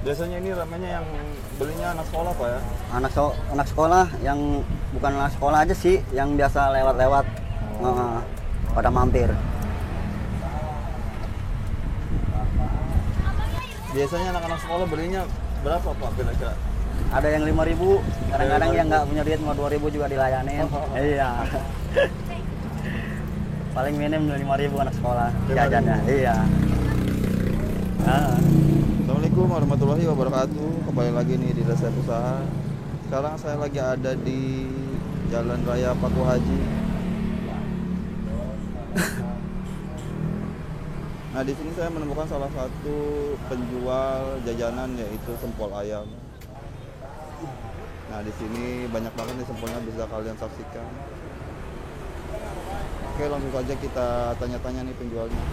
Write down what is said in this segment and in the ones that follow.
Biasanya ini ramenya yang belinya anak sekolah Pak ya? Anak sekolah yang bukan anak sekolah aja sih, yang biasa lewat-lewat pada mampir. Biasanya anak-anak sekolah belinya berapa Pak kira-kira? Ada yang 5.000, kadang-kadang yang nggak punya duit mau 2.000 juga dilayanin. Iya. Paling minim 5.000 anak sekolah jajannya. Iya. Assalamualaikum warahmatullahi wabarakatuh. Kembali lagi nih di Resep Usaha. Sekarang saya lagi ada di Jalan Raya Paku Haji. Nah, di sini saya menemukan salah satu penjual jajanan yaitu sempol ayam. Nah, di sini banyak banget nih sempolnya, bisa kalian saksikan. Oke, langsung saja kita tanya-tanya nih penjualnya.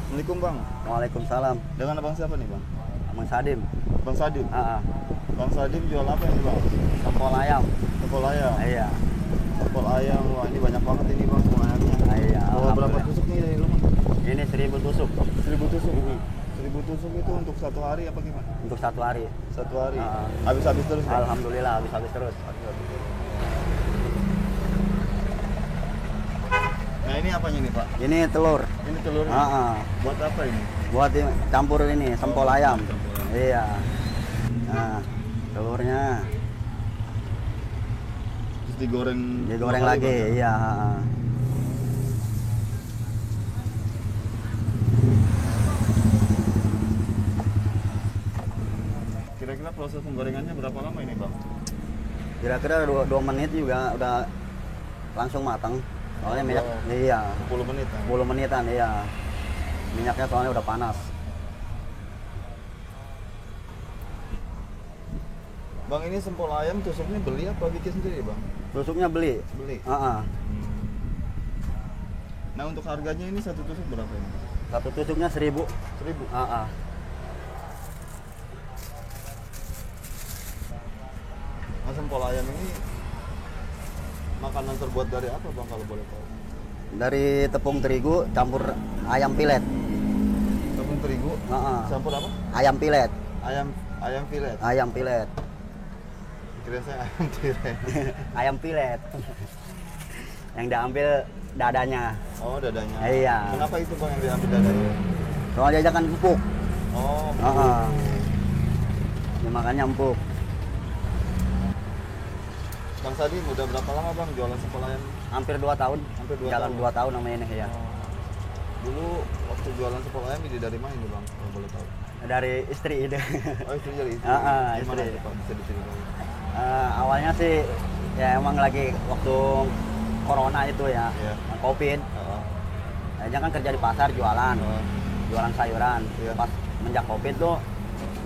Assalamualaikum Bang. Waalaikumsalam. Dengan abang siapa nih Bang? Bang Sadim. Bang Sadim. Bang Sadim jual apa ini Bang? Sempol ayam. Sempol ayam. Iya. Sempol ayam. Wah, ini banyak banget ini Bang sempol ayamnya. Iya. Bawa berapa tusuk nih dari lu? Ini 1.000 tusuk. 1.000 tusuk. 1.000 tusuk itu untuk satu hari apa gimana? Untuk satu hari. Satu hari. Habis-habis terus Bang? Alhamdulillah habis-habis terus. Nah, ini apanya nih Pak? Ini telur. Ini telurnya. Buat apa ini? Buat campur ini sempol ayam. Iya. Nah, telurnya Terus digoreng. digoreng lagi. Bang? Iya. Kira-kira proses penggorengannya berapa lama ini Bang? Kira-kira 2 menit juga udah langsung matang. Soalnya minyak, iya. 10 menit. 10 menitan, iya. Minyaknya soalnya udah panas. Bang, ini sempol ayam tusuknya beli apa bikin sendiri Bang? Tusuknya beli. Beli. Nah, untuk harganya ini satu tusuk berapa ini? Satu tusuknya 1.000. 1.000. Nah, sempol ayam ini makanan terbuat dari apa Bang kalau boleh tahu? Dari tepung terigu campur ayam pilet. Tepung terigu campur apa? Ayam pilet. Ayam filet. Ayam pilet. Kirain saya ayam tirai. Ayam pilet. Yang diambil dadanya. Oh, dadanya. Iya. Kenapa itu Bang yang diambil dadanya? Soalnya dia kan empuk. Oh. Ya, makanya empuk. Bang Sadim, udah berapa lama Bang jualan sempol ayam? Hampir 2 tahun. Hampir 2 Jalan tahun. 2 tahun namanya ini ya. Dulu waktu jualan sempol ayam ide dari mana ini Bang? Kalau boleh tahu. Dari istri ide. Oh, istri dari istri. Gimana istri. itu Pak? Bisa diceritain? Awalnya sih ya emang lagi waktu corona itu ya, COVID. Dia kan kerja di pasar jualan, jualan sayuran. Pas menjak COVID tuh,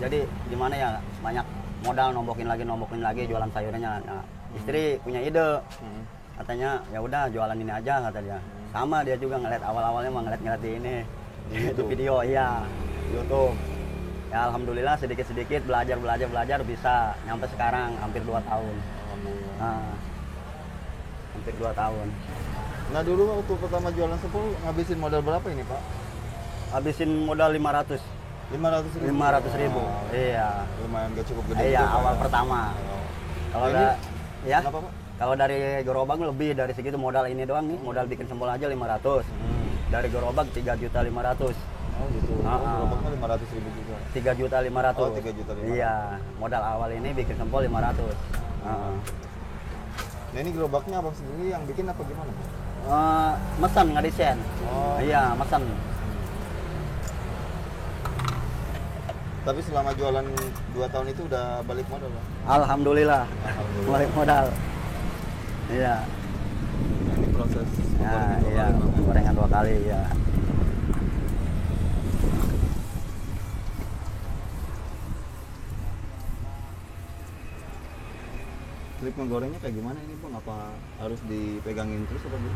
jadi gimana ya, banyak modal nombokin lagi jualan sayurannya. Nah, istri punya ide, katanya ya udah jualan ini aja kata dia. Sama dia juga ngeliat awal-awalnya mah ngeliat di ini, di video, iya, YouTube. Ya alhamdulillah sedikit-sedikit belajar bisa nyampe sekarang hampir 2 tahun. Hampir 2 tahun. Nah, dulu waktu pertama jualan sempol ngabisin modal berapa ini Pak? Habisin modal 500. 500.000. Iya. Lumayan gak cukup gede. Iya, awal pertama. Kalau ini, ya. Kenapa Pak? Kalau dari gerobak lebih dari segitu, modal ini doang nih, modal bikin sempol aja 500. Dari gerobak 3.500.000. Oh gitu. Gerobaknya 500.000 juga. 3.500.000. Oh, 3.500.000. Iya, modal awal ini bikin sempol 500. Nah, ini gerobaknya Abang sendiri yang bikin apa gimana? Mesen nggak desain. Oh. Iya, mesen. Tapi selama jualan 2 tahun itu udah balik modal Bang? Alhamdulillah. Balik modal. Iya. Ini proses Iya, gorengan 2 kali ya. Trik menggorengnya kayak gimana ini Bang? Apa harus dipegangin terus apa gitu?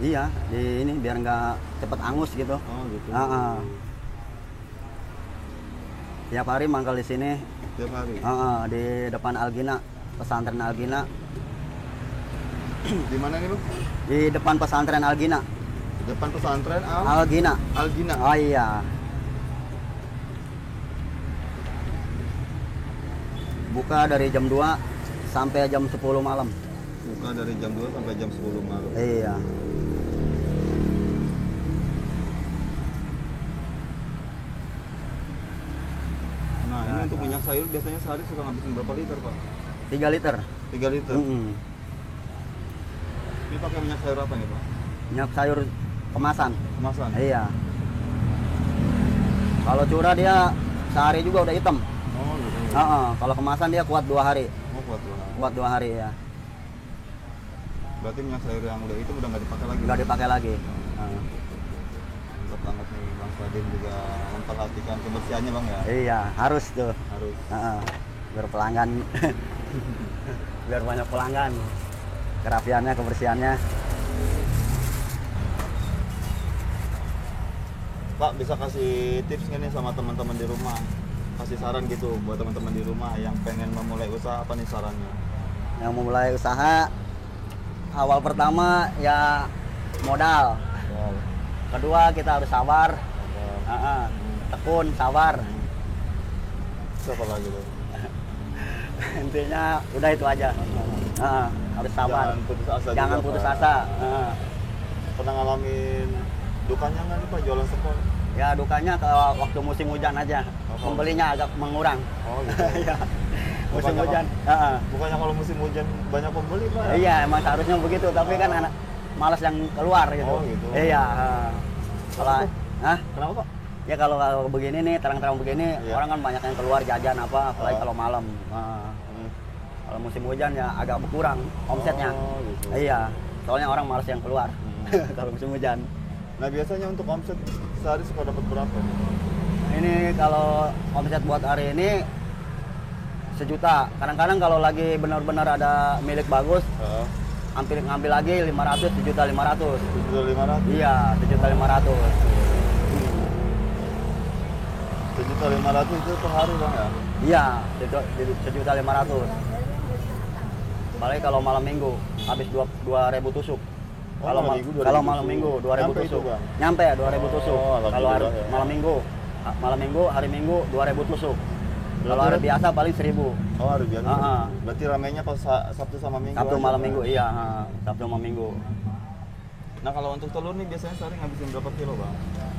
Iya, di ini biar nggak cepet angus gitu. Oh gitu. Tiap hari mangkal di sini. Tiap hari? Di depan Algina, pesantren Algina. Di mana nih Bang? Di depan pesantren Algina. Di depan pesantren Algina. Algina. Oh iya. Buka dari jam 2 sampai jam 10 malam. Buka dari jam 2 sampai jam 10 malam. Iya. Nah, ini untuk minyak sayur biasanya sehari suka ngabisin berapa liter, Pak? 3 liter. 3 liter. Mm-mm. Ini pakai minyak sayur apa nih, Pak? Minyak sayur kemasan. Kemasan. Iya. Kalau curah dia sehari juga udah hitam. Oh, gitu. Kalau kemasan dia kuat 2 hari. Oh, kuat tuh. Kuat 2 hari ya. Berarti minyak sayur yang udah itu udah nggak dipakai lagi. Nggak dipakai lagi. Mantap banget nih, Bang Sadim juga memperhatikan kebersihannya, Bang ya. Iya, harus tuh. Harus. Biar pelanggan, biar banyak pelanggan. Kerapiannya, kebersihannya. Pak, bisa kasih tips nggak nih sama teman-teman di rumah? Kasih saran gitu buat teman-teman di rumah yang pengen memulai usaha, apa nih sarannya? Yang memulai usaha, awal pertama ya modal. Wow. Kedua kita harus sabar. Tekun, sabar. Siapa lagi tuh? Intinya udah itu aja. Harus sabar. Jangan putus asa. Jangan juga, putus Pak. asa. Pernah ngalamin dukanya nggak nih, Pak, jualan sepol? Ya dukanya kalau waktu musim hujan aja. Pembelinya agak mengurang. Oh gitu. Iya. Musim Bukannya hujan. Bukannya kalau musim hujan banyak pembeli, Pak? Iya, emang seharusnya begitu, tapi kan anak malas yang keluar gitu. Oh, gitu. Iya. Kalau Kenapa, Pak? ya kalau begini nih, terang-terang begini, Iya. orang kan banyak yang keluar jajan apa, apalagi kalau malam. Kalau musim hujan ya agak berkurang omsetnya. Oh, gitu. Iya. Soalnya orang malas yang keluar kalau musim hujan. Nah, biasanya untuk omset sehari suka dapat berapa? Ini kalau omset buat hari ini 1 juta. Kadang-kadang kalau lagi benar-benar ada milik bagus, hampir ngambil lagi 500, 1.500.000. 7.500. Iya, 1.500.000. 7.500 itu per hari, Bang ya? Iya, 1.500.000. Apalagi kalau malam minggu habis 2.000 tusuk. Oh, Kalau malam minggu 2.000 Nyampe tusuk. itu, Bang? Nyampe 2.000 tusuk. Oh, Kalau hari, alhamdulillah ya. malam minggu, hari Minggu 2.000 tusuk. Kalau hari biasa paling 1.000. Oh, hari biasa. Ah. Berarti ramainya pas Sabtu sama Minggu. Sabtu aja, malam Bang? Minggu, iya, Sabtu malam Minggu. Nah, kalau untuk telur nih biasanya sehari ngabisin berapa kilo, Bang?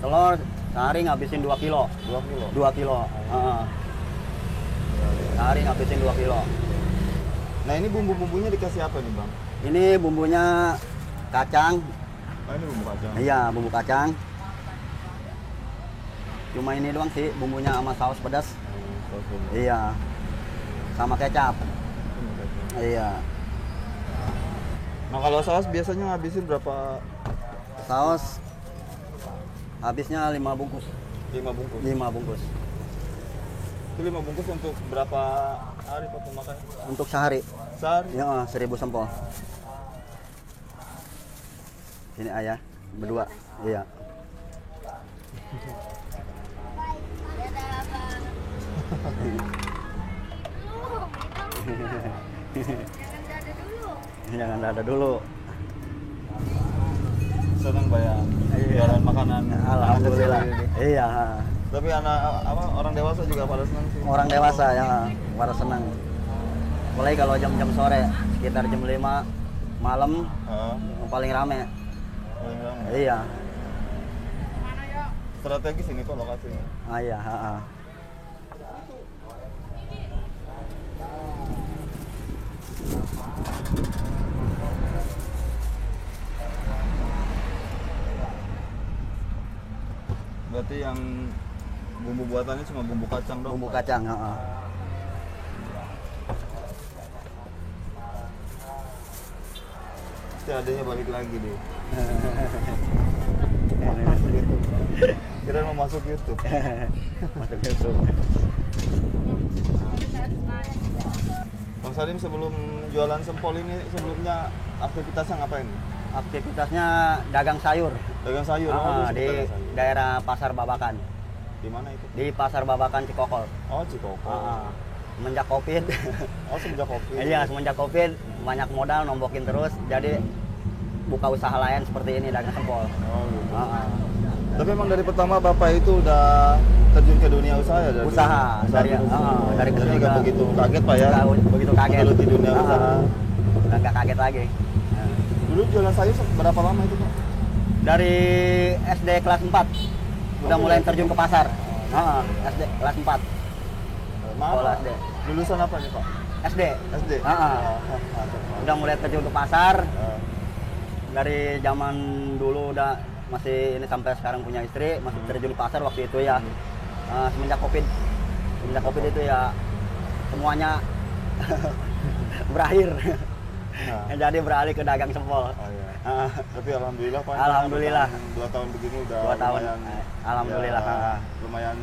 Telur sehari ngabisin 2 kilo. 2 kilo. 2 kilo. Sehari ngabisin 2 kilo. Nah, ini bumbu-bumbunya dikasih apa nih, Bang? Ini bumbunya kacang. Oh, ini bumbu kacang. Iya, bumbu kacang. Cuma ini doang sih bumbunya sama saus pedas. Saus bumbu. Iya. Sama kecap. Iya. Nah, kalau saus biasanya ngabisin berapa? Saus habisnya 5 bungkus. 5 bungkus. 5 bungkus. Itu 5 bungkus untuk berapa hari, Pak, pemakai? Untuk sehari. Sehari? Ya, 1.000 sempol. Ini ayah berdua. Iya. Jangan dada dulu. Senang, Pak, ya? Jualan makanan. Alhamdulillah. Iya. Tapi orang dewasa juga pada senang sih. Orang dewasa ya pada senang. Apalagi kalau jam-jam sore, sekitar jam 5 malam yang paling rame. Paling ramai. Iya. Strategis ini, Pak, lokasinya. Iya, Berarti yang bumbu buatannya cuma bumbu kacang dong? Bumbu kacang, Pasti adanya balik lagi deh. Kira mau masuk YouTube. Masuk YouTube. Bang Sadim, sebelum jualan sempol ini sebelumnya aktivitasnya ngapain? Aktivitasnya dagang sayur. Dagang sayur. Di daerah Pasar Babakan. Di mana itu? Di Pasar Babakan Cikokol. Oh, Cikokol. Semenjak Covid. Oh, semenjak Covid. Iya, semenjak Covid banyak modal nombokin terus, jadi buka usaha lain seperti ini dagang sempol. Oh, gitu. Tapi emang dari pertama Bapak itu udah terjun ke dunia usaha ya? Usaha dari kecil. kecil Nggak udah. begitu kaget Pak ya? Begitu kaget. Kalau di dunia usaha. Udah nggak kaget lagi. Dulu jualan sayur berapa lama itu Pak? Dari SD kelas 4 udah mulai terjun ke pasar. SD kelas 4. Sekolah SD. Lulusan apa nih Pak? SD. SD. Udah mulai terjun ke pasar. Dari zaman dulu udah masih ini sampai sekarang punya istri, masih terjun di pasar waktu itu ya. Semenjak Covid itu ya semuanya berakhir. Jadi beralih ke dagang sempol. Tapi alhamdulillah Pak. Alhamdulillah. 2 tahun begini udah 2 tahun. lumayan. Alhamdulillah. Ya, lumayan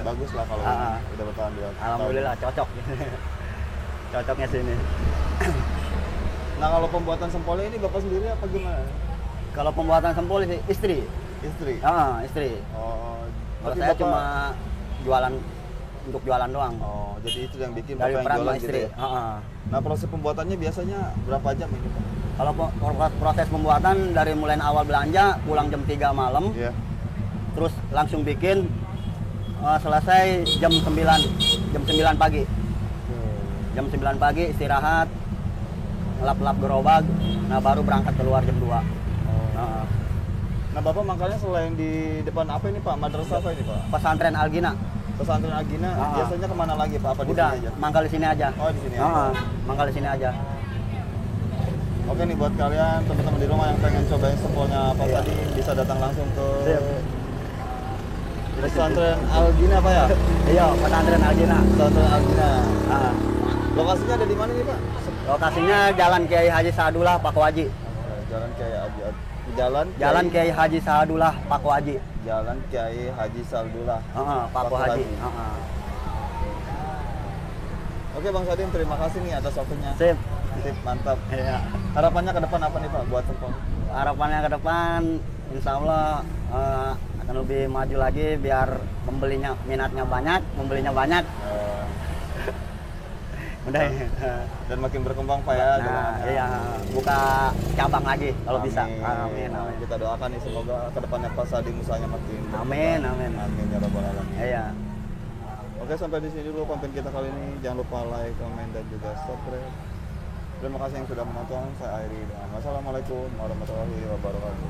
bagus lah kalau udah bertahan 2 tahun. Alhamdulillah cocok. Cocoknya sini. Nah kalau pembuatan sempolnya ini Bapak sendiri apa gimana? Kalau pembuatan sempol sih istri. Istri? Istri. Oh. Kalau saya Bapak... cuma jualan untuk jualan doang. Oh, jadi itu yang bikin dari Bapak yang peran jualan istri. gitu ya? Nah proses pembuatannya biasanya berapa jam ini Pak? Kalau proses pembuatan dari mulai awal belanja, pulang jam 3 malam, terus langsung bikin, selesai jam 9 pagi. Jam 9 pagi istirahat, ngelap-lap gerobak, nah baru berangkat keluar jam 2. Nah Bapak mangkalnya selain di depan apa ini Pak? Madrasah apa ini Pak? Pesantren Algina. Pesantren Algina, biasanya kemana lagi Pak? Apa di Udah, sini aja? mangkal di sini aja. Oh di sini aja? Mangkal di sini aja. Oke nih buat kalian teman-teman di rumah yang pengen cobain sempolnya Pak tadi, bisa datang langsung ke Pesantren Algina Pak ya? Iya, Pesantren Algina. Pesantren Algina. Lokasinya ada di mana nih Pak? Lokasinya Jalan Kiai Haji Sa'dullah Pakwaji. Jalan Kiai Haji Sa'dullah Pakwaji. Jalan Kiai Haji Sa'dullah Pakwaji. Oke Bang Sadim, terima kasih nih atas waktunya. Sip, mantap. Iya. Harapannya ke depan apa nih Pak buat sempol? Harapannya ke depan insya Allah akan lebih maju lagi biar minatnya banyak, membelinya banyak. Udah. Dan makin berkembang Pak ya. Iya, buka cabang lagi kalau bisa. Amin. Kita doakan nih semoga kedepannya Pak Sadim usahanya makin amin. Amin ya rabbal alamin. Iya. Oke, sampai di sini dulu konten kita kali ini. Jangan lupa like, komen, dan juga subscribe. Terima kasih yang sudah menonton. Saya Airi dan wassalamualaikum warahmatullahi wabarakatuh.